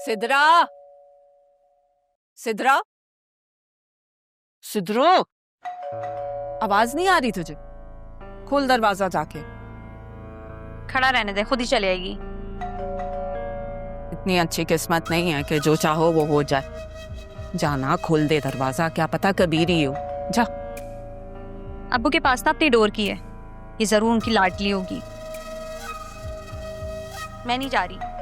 सिद्रा, सिद्रा, सिद्रो, आवाज नहीं आ रही तुझे? खोल दरवाजा जाके। खड़ा रहने दे, खुद ही चली आएगी। इतनी अच्छी किस्मत नहीं है कि जो चाहो वो हो जाए। जाना, खोल दे दरवाजा, क्या पता कबीर ही हो। जा। अब्बू के पास ना अपनी डोर की है, ये जरूर उनकी लाडली होगी। मैं नहीं जा रही।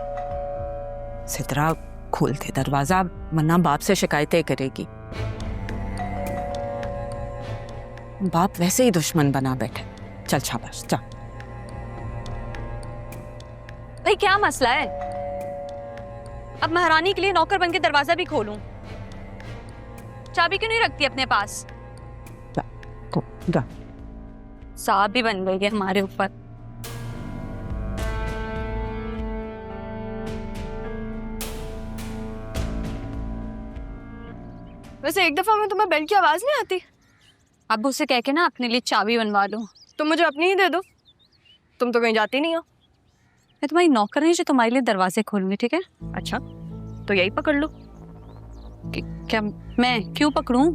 सिद्रा, खोल दे दरवाजा, वरना बाप से शिकायतें करेगी। बाप वैसे ही दुश्मन बना बैठे। चल शाबाश, जा। भाई क्या मसला है? अब महारानी के लिए नौकर बन के दरवाजा भी खोलूं? चाबी क्यों नहीं रखती अपने पास? जा। साहब भी बन गई है हमारे ऊपर। वैसे एक दफा में तुम्हें बेल की आवाज नहीं आती? अब्बू से कह के ना अपने लिए चाबी बनवा लो। तुम मुझे अपनी ही दे दो, तुम तो कहीं जाती नहीं हो। मैं तुम्हारी नौकर नहीं जो तुम्हारे लिए दरवाजे खोलूंगी, ठीक है? अच्छा, तो यही पकड़ लो। क्या मैं क्यों पकड़ूं?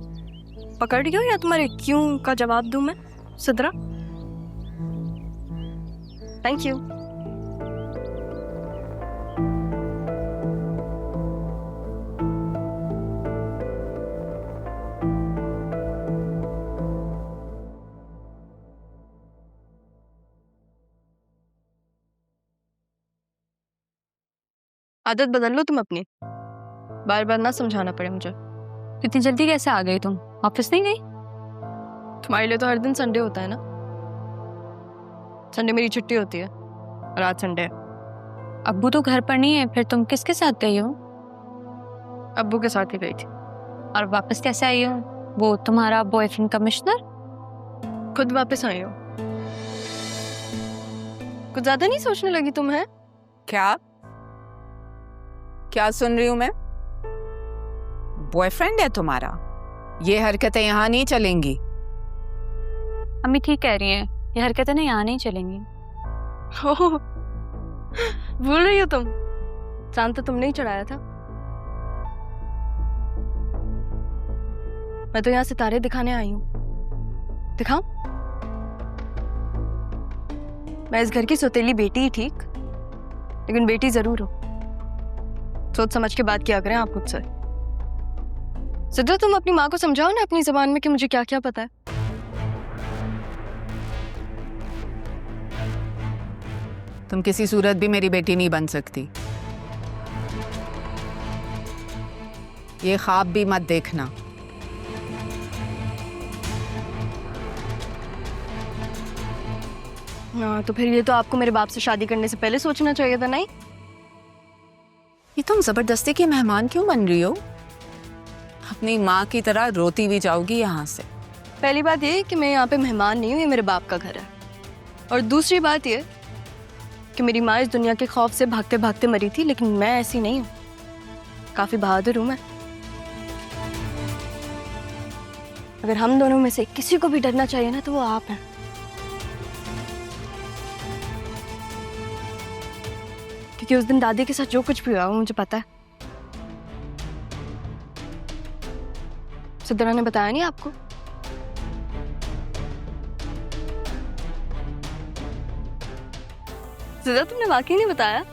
पकड़ रही हो या तुम्हारे क्यों का जवाब दूं मैं? Sidra, thank you. आदत बदल लो तुम अपनी, बार बार ना समझाना पड़े मुझे। इतनी जल्दी कैसे आ गई तुम? ऑफिस नहीं गई? तुम्हारे लिए तो हर दिन संडे होता है ना। संडे मेरी छुट्टी होती है और आज संडे है। अब्बू तो घर पर नहीं है, फिर तुम किसके साथ गई हो? अब्बू के साथ ही गई थी। और वापस कैसे आई हो? वो तुम्हारा बॉयफ्रेंड कमिश्नर? खुद वापस आई हो। कुछ ज्यादा नहीं सोचने लगी तुम? है क्या क्या सुन रही हूं मैं? बॉयफ्रेंड है तुम्हारा? ये हरकतें यहाँ नहीं चलेंगी। अम्मी ठीक कह रही हैं, ये हरकतें ना यहाँ नहीं चलेंगी। भूल रही हो तुम? चांद तो तुमने ही चढ़ाया था। मैं तो यहाँ सितारे दिखाने आई हूँ। दिखाऊं? मैं इस घर की सौतेली बेटी ही ठीक, लेकिन बेटी जरूर हो। सोच समझ के बात किया करें आप मुझसे। सिद्रा, तुम अपनी माँ को समझाओ ना अपनी जबान में कि मुझे क्या क्या पता है। तुम किसी सूरत भी मेरी बेटी नहीं बन सकती। ये ख्वाब भी मत देखना। हाँ, तो फिर ये तो आपको मेरे बाप से शादी करने से पहले सोचना चाहिए था, नहीं? ये तुम जबरदस्ती की मेहमान क्यों बन रही हो? अपनी माँ की तरह रोती भी जाओगी यहाँ से। पहली बात ये कि मैं यहाँ पे मेहमान नहीं हूँ, ये मेरे बाप का घर है। और दूसरी बात ये कि मेरी माँ इस दुनिया के खौफ से भागते भागते मरी थी, लेकिन मैं ऐसी नहीं हूँ। काफी बहादुर हूँ मैं। अगर हम दोनों में से किसी को भी डरना चाहिए ना, तो वो आप हैं। क्योंकि उस दिन दादी के साथ जो कुछ भी हुआ वो मुझे पता है। सिद्रा ने बताया नहीं आपको? सिद्रा, तुमने वाकई नहीं बताया?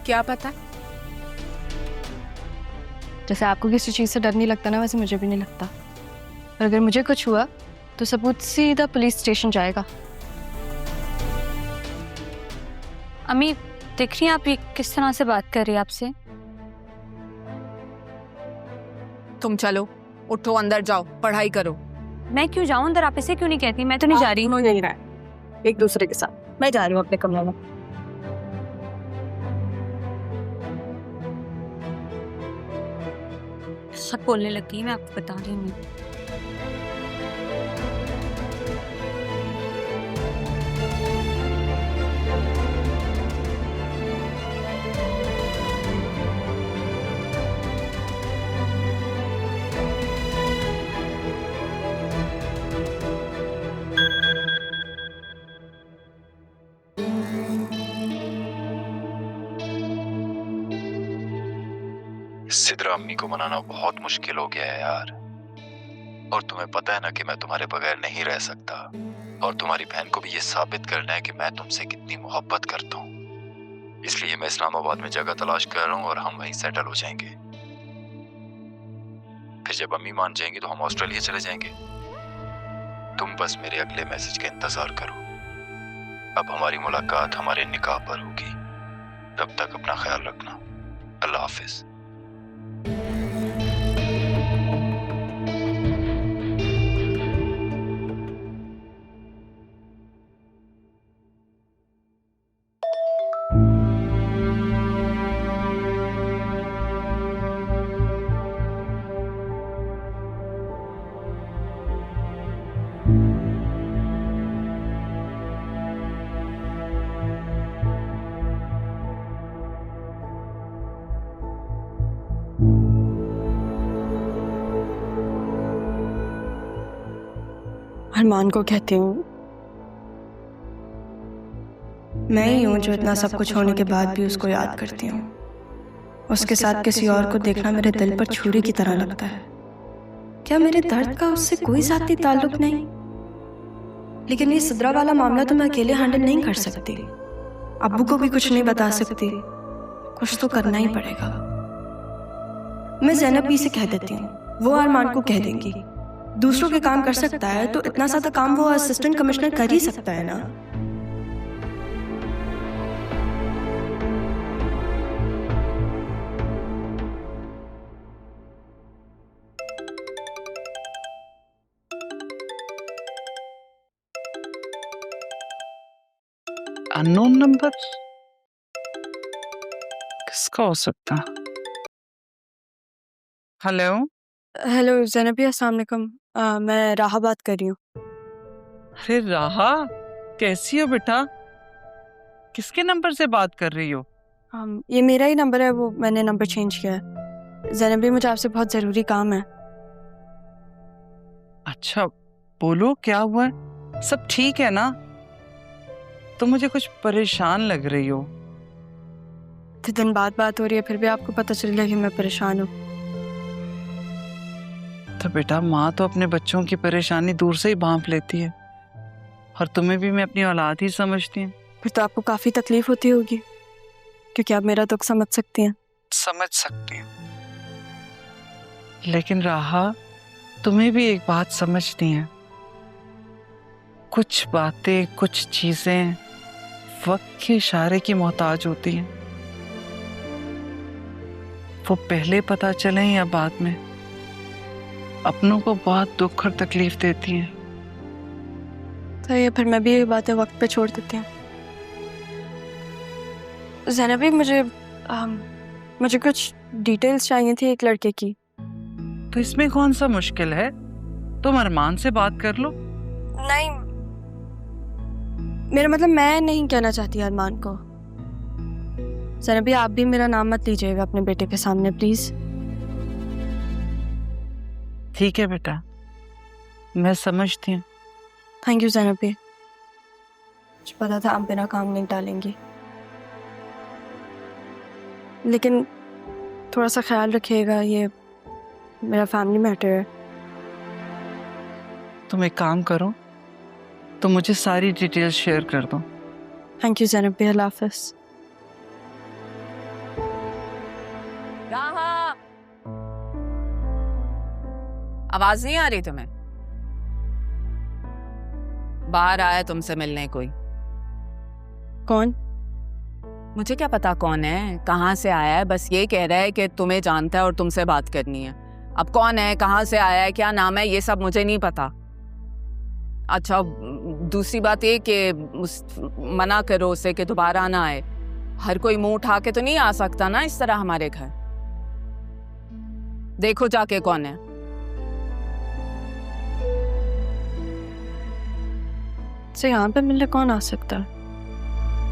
क्या पता? जैसे आपको किसी चीज से डर नहीं लगता ना, वैसे मुझे भी नहीं लगता। और अगर मुझे कुछ हुआ तो सबूत सीधा पुलिस स्टेशन जाएगा। अम्मी देख रही हैं आप ये किस तरह से बात कर रही है आपसे? तुम चलो, उठो, अंदर जाओ, पढ़ाई करो। मैं क्यों जाऊं अंदर? आप ऐसे क्यों नहीं कहती? मैं तो नहीं जा रही। यही रहा एक दूसरे के साथ। मैं जा रही हूँ अपने कमरे में। सब बोलने लगी, मैं आपको बता रही हूँ। सिद्रा अम्मी को मनाना बहुत मुश्किल हो गया है यार। और तुम्हें पता है ना कि मैं तुम्हारे बगैर नहीं रह सकता, और तुम्हारी बहन को भी ये साबित करना है कि मैं तुमसे कितनी मोहब्बत करता हूँ। इसलिए मैं इस्लामाबाद में जगह तलाश कर रहा हूँ और हम वहीं सेटल हो जाएंगे। फिर जब अम्मी मान जाएंगी तो हम ऑस्ट्रेलिया चले जाएंगे। तुम बस मेरे अगले मैसेज का इंतजार करो। अब हमारी मुलाकात हमारे निकाह पर होगी। तब तक अपना ख्याल रखना। अल्लाह हाफिज। अरमान को कहती हूँ मैं ही हूँ जो इतना सब कुछ होने के बाद भी उसको याद करती हूँ। उसके साथ किसी और को देखना मेरे दिल पर छुरी की तरह लगता है। क्या मेरे दर्द का उससे कोई ज़ाती ताल्लुक नहीं? लेकिन ये सिद्रा वाला मामला तो मैं अकेले हैंडल नहीं कर सकती। अब्बू को भी कुछ नहीं बता सकती। कुछ तो करना ही पड़ेगा। मैं ज़ैनब भी से कह देती हूँ, वो अरमान को कह देंगी। दूसरों के काम कर सकता है तो इतना सारा काम वो असिस्टेंट कमिश्नर कर ही सकता है ना। अननोन नंबर किसका हो सकता? हेलो हेलो ज़ैनबी, अस्सलाम वालेकुम। मैं राहा बात कर रही हूँ। अरे राहा, कैसी हो बेटा? किसके नंबर से बात कर रही हो? ये मेरा ही नंबर है, वो मैंने नंबर चेंज किया है। ज़ैनबी, मुझे आपसे बहुत ज़रूरी काम है। अच्छा बोलो, क्या हुआ है? सब ठीक है ना? तो मुझे कुछ परेशान लग रही हो। इतने दिन बाद बात हो रही है, फिर भी आपको पता चल गया कि मैं परेशान हूँ। तो बेटा, माँ तो अपने बच्चों की परेशानी दूर से ही भांप लेती है, और तुम्हें भी मैं अपनी औलाद ही समझती हूँ। फिर तो आपको काफ़ी तकलीफ होती होगी, क्योंकि आप मेरा दुख समझ सकती हैं। समझ सकती हूँ, लेकिन राहा, तुम्हें भी एक बात समझनी है। कुछ बातें, कुछ चीजें वक्त के इशारे की मोहताज होती हैं। वो पहले पता चले या बाद में, अपनों को बहुत दुख और तकलीफ देती हैं। तो ये फिर मैं भी ये बातें वक्त पे छोड़ देती हूँ। ज़ैनबी, मुझे कुछ डिटेल्स चाहिए थी एक लड़के की। तो इसमें कौन सा मुश्किल है? तुम अरमान से बात कर लो। नहीं, मेरा मतलब मैं नहीं कहना चाहती अरमान को। ज़ैनबी, आप भी मेरा नाम मत लीजिएगा अपने बेटे के सामने, प्लीज। ठीक है बेटा, मैं समझती हूँ। थैंक यू ज़ैनबी, मुझे पता था आप बिना काम नहीं डालेंगी, लेकिन थोड़ा सा ख्याल रखिएगा, ये मेरा फैमिली मैटर है। तुम एक काम करो, तुम मुझे सारी डिटेल्स शेयर कर दो। थैंक यू ज़ैनबी, अल्लाह हाफ़िज़। राहा, आवाज नहीं आ रही तुम्हें? बाहर आया तुमसे मिलने कोई? कौन? मुझे क्या पता कौन है, कहाँ से आया है, बस ये कह रहा है कि तुम्हें जानता है और तुमसे बात करनी है। अब कौन है, कहाँ से आया है, क्या नाम है, ये सब मुझे नहीं पता। अच्छा, दूसरी बात ये कि मना करो उसे कि दोबारा ना आए। हर कोई मुंह उठा के तो नहीं आ सकता ना इस तरह हमारे घर। देखो जाके कौन है। से यहाँ पे मिलने कौन आ सकता है?